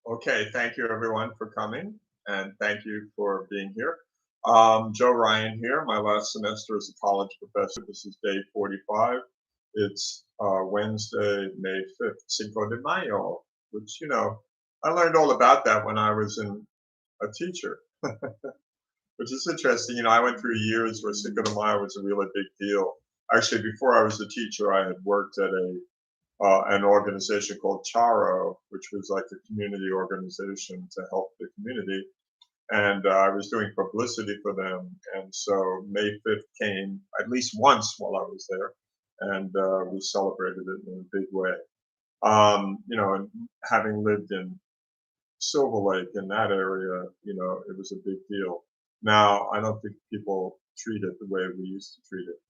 Okay, thank you everyone for coming, and thank you for being here. Joe Ryan here, my last semester as a college professor. This is day 45. It's Wednesday, May 5th, Cinco de Mayo, which, I learned all about that when I was a teacher, which is interesting. I went through years where Cinco de Mayo was a really big deal. Actually, before I was a teacher, I had worked at an organization called Charo, which was like a community organization to help the community. And I was doing publicity for them. And so May 5th came at least once while I was there, and we celebrated it in a big way. And having lived in Silver Lake in that area, it was a big deal. Now, I don't think people treat it the way we used to treat it,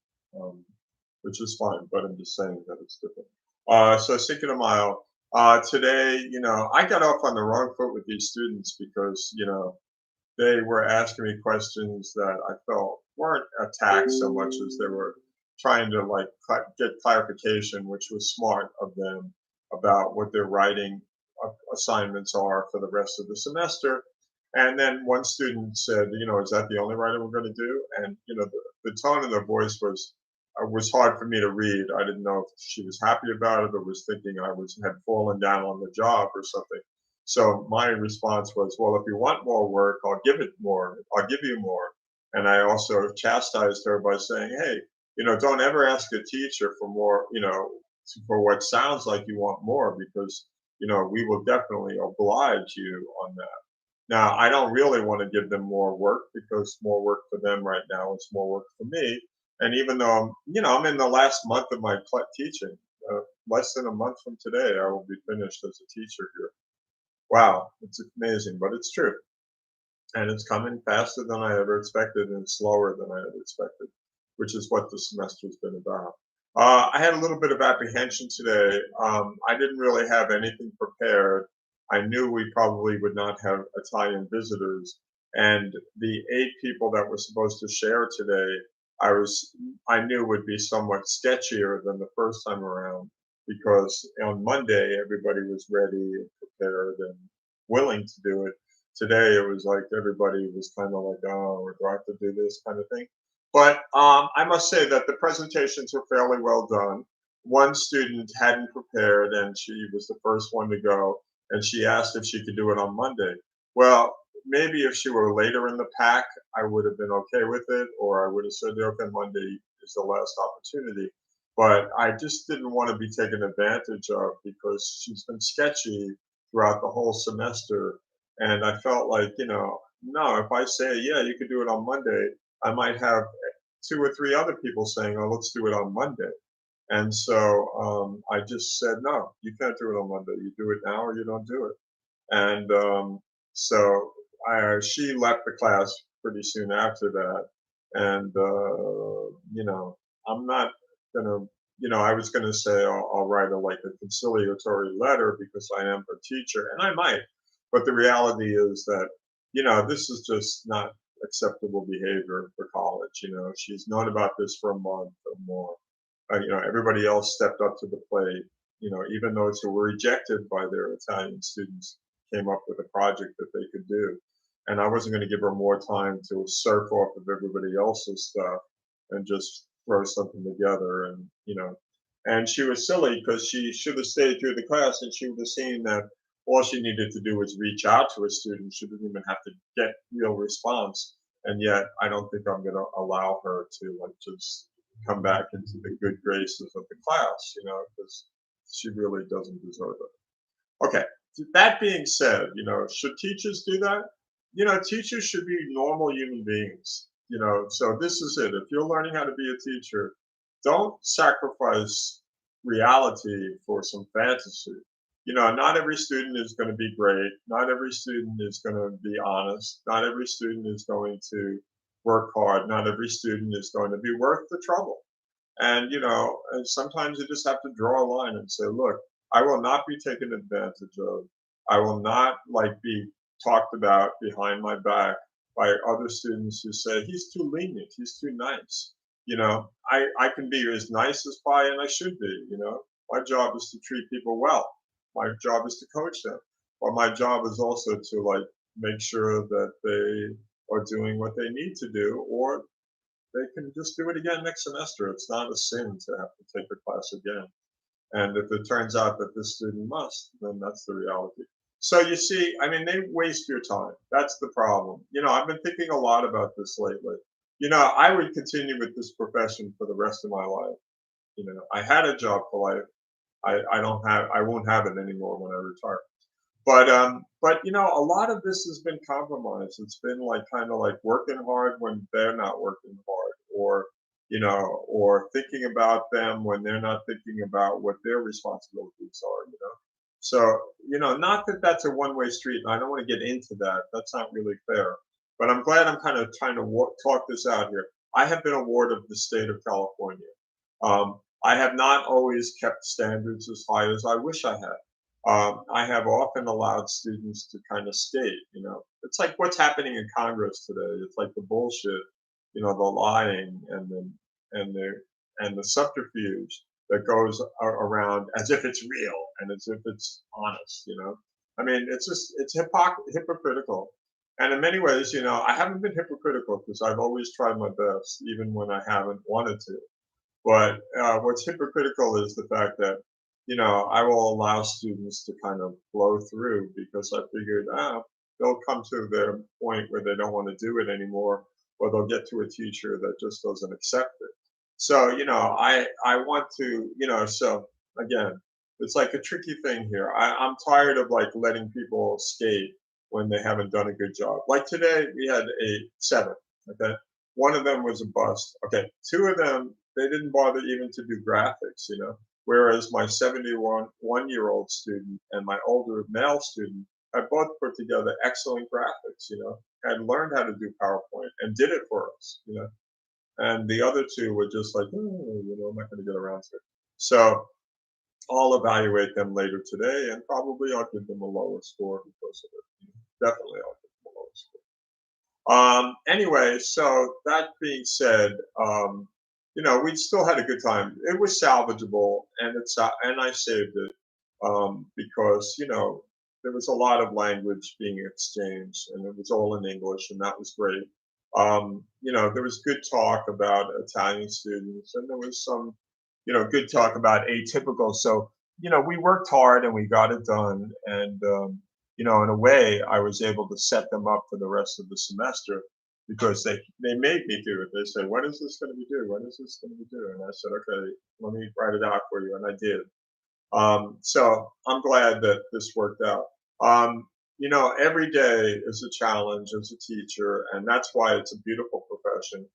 which is fine, but I'm just saying that it's different. So Cinco de Mayo. Today, I got off on the wrong foot with these students because, they were asking me questions that I felt weren't attacks so much as they were trying to like get clarification, which was smart of them about what their writing assignments are for the rest of the semester. And then one student said, is that the only writing we're going to do? And the tone of their voice was hard for me to read. I didn't know if she was happy about it or was thinking I was had fallen down on the job or something. So my response was, well, if you want more work, I'll give it more. I'll give you more. And I also chastised her by saying, hey, don't ever ask a teacher for more, for what sounds like you want more, because, we will definitely oblige you on that. Now, I don't really want to give them more work because more work for them right now is more work for me. And even though I'm in the last month of my teaching, less than a month from today, I will be finished as a teacher here. Wow, it's amazing, but it's true. And it's coming faster than I ever expected and slower than I ever expected, which is what the semester's been about. I had a little bit of apprehension today. I didn't really have anything prepared. I knew we probably would not have Italian visitors, and the 8 people that were supposed to share today, I knew would be somewhat sketchier than the first time around because on Monday everybody was ready and prepared and willing to do it. Today it was like everybody was kind of like, oh, do I have to do this kind of thing? But I must say that the presentations were fairly well done. One student hadn't prepared, and she was the first one to go, and she asked if she could do it on Monday. Well, maybe if she were later in the pack, I would have been okay with it, or I would have said, okay, Monday is the last opportunity. But I just didn't want to be taken advantage of because she's been sketchy throughout the whole semester. And I felt like, no, if I say, yeah, you could do it on Monday, I might have 2 or 3 other people saying, oh, let's do it on Monday. And so I just said, no, you can't do it on Monday. You do it now or you don't do it. And so she left the class pretty soon after that. And, I'm not going to, I was going to say I'll write like a conciliatory letter because I am a teacher, and I might. But the reality is that, this is just not acceptable behavior for college. She's known about this for a month or more. Everybody else stepped up to the plate. Even those who were rejected by their Italian students came up with a project that they could do. And I wasn't going to give her more time to surf off of everybody else's stuff and just throw something together. And she was silly because she should have stayed through the class and she would have seen that all she needed to do was reach out to a student. She didn't even have to get real response. And yet, I don't think I'm going to allow her to like just come back into the good graces of the class, because she really doesn't deserve it. Okay. That being said, should teachers do that? Teachers should be normal human beings. So this is it. If you're learning how to be a teacher, don't sacrifice reality for some fantasy. Not every student is going to be great. Not every student is going to be honest. Not every student is going to work hard. Not every student is going to be worth the trouble. And sometimes you just have to draw a line and say, look, I will not be taken advantage of. I will not like be talked about behind my back by other students who say he's too lenient, he's too nice. I can be as nice as pie and I should be. My job is to treat people well. My job is to coach them. But my job is also to like make sure that they are doing what they need to do, or they can just do it again next semester. It's not a sin to have to take a class again. And if it turns out that this student must, then that's the reality. So you see, I mean, they waste your time. That's the problem. I've been thinking a lot about this lately. I would continue with this profession for the rest of my life. I had a job for life. I won't have it anymore when I retire. But a lot of this has been compromised. It's been like kind of like working hard when they're not working hard, or thinking about them when they're not thinking about what their responsibilities are. So, not that that's a one-way street, and I don't want to get into that. That's not really fair. But I'm glad I'm kind of trying to talk this out here. I have been a ward of the state of California. I have not always kept standards as high as I wish I had. I have often allowed students to kind of skate. It's like what's happening in Congress today. It's like the bullshit, the lying and the subterfuge that goes around as if it's real and as if it's honest. I mean, it's hypocritical. And in many ways, I haven't been hypocritical because I've always tried my best, even when I haven't wanted to. But what's hypocritical is the fact that, I will allow students to kind of blow through because I figured, they'll come to their point where they don't want to do it anymore, or they'll get to a teacher that just doesn't accept it. So, I want to, so again, it's like a tricky thing here. I'm tired of like letting people skate when they haven't done a good job. Like today, we had seven. Okay, one of them was a bust. Okay, two of them they didn't bother even to do graphics. Whereas my 71-year-old student and my older male student had both put together excellent graphics, had learned how to do PowerPoint and did it for us. And the other two were just like, oh, I'm not going to get around to it. So I'll evaluate them later today, and probably I'll give them a lower score because of it. Definitely, I'll give them a lower score. Anyway, so that being said, we still had a good time. It was salvageable, and I saved it because there was a lot of language being exchanged, and it was all in English, and that was great. There was good talk about Italian students, and there was some, good talk about atypical. So, we worked hard and we got it done, and in a way, I was able to set them up for the rest of the semester because they made me do it. They said, "When is this going to be due? When is this going to be due?" And I said, "Okay, let me write it out for you," and I did. So I'm glad that this worked out. Every day is a challenge as a teacher, and that's why it's a beautiful profession.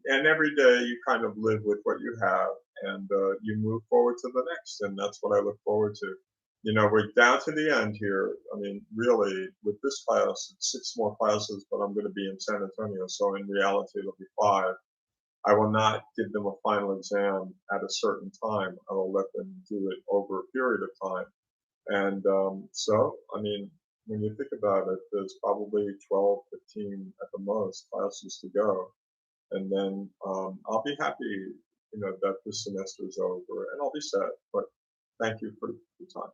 And every day you kind of live with what you have, and you move forward to the next, and that's what I look forward to. We're down to the end here. I mean, really, with this class, it's 6 more classes, but I'm going to be in San Antonio, so in reality, it'll be 5. I will not give them a final exam at a certain time. I will let them do it over a period of time. And so, I mean, when you think about it, there's probably 12, 15 at the most classes to go. And then I'll be happy, that this semester is over and I'll be set. But thank you for the time.